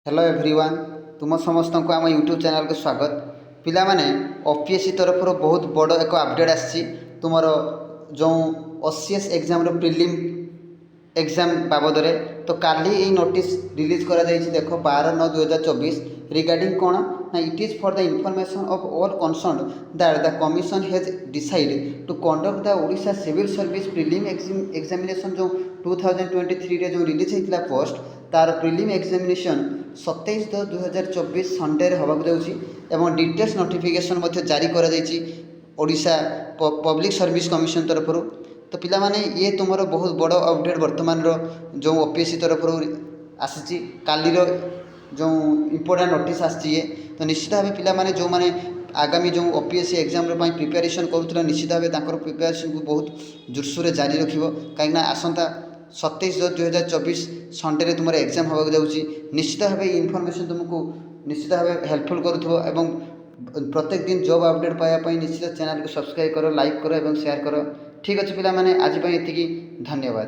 Hello everyone तुम समस्त को आम यूट्यूब चैनल को स्वागत। पिला माने ओपीएससी तरफ बहुत बड़ एक अपडेट आसी तुम जो ओसीएस एग्जाम प्रिलिम एग्जाम बाबद में। तो काली ये नोटिस रिलीज करा जाइए देख 12/9/2024 रिगार्डिंग कौन ना it is for the information of all concern that the commission has decide to conduct the Odisha civil service prelim examination जो 2023 रे जो रिलीज होता पोस्ट तार प्रिलिम एग्जामिनेशन 27/10/2024 संडे होगा जाऊँगी डिटेल्स नोटिफिकेशन जारी करा ओडिशा पब्लिक सर्विस कमिशन तरफ। तो पिला माने ये तुम बहुत बड़ अपडेट वर्तमान जो ओपीएससी तरफ आसी कालीर जो इम्पोर्टाट नोटिस आसी ये। तो निश्चित भाव पिला माने जो माने आगामी जो ओपीएससी एग्जाम प्रिपेरेसन करूँ निश्चित भाव प्रिपेरेसन को बहुत जोरसोर जारी रखियो कहीं आसंता 27/10/2024 संडे तुम एग्जाम होगा जाऊँगी। निश्चित भाव इनफर्मेशन तुमको निश्चित भाव हेल्पफुल करुव एवं प्रत्येक दिन जॉब अपडेट पाइबापी निश्चित चैनल को सब्सक्राइब कर लाइक कर और शेयर कर। ठीक अच्छे पिला माने आज एतिकी धन्यवाद।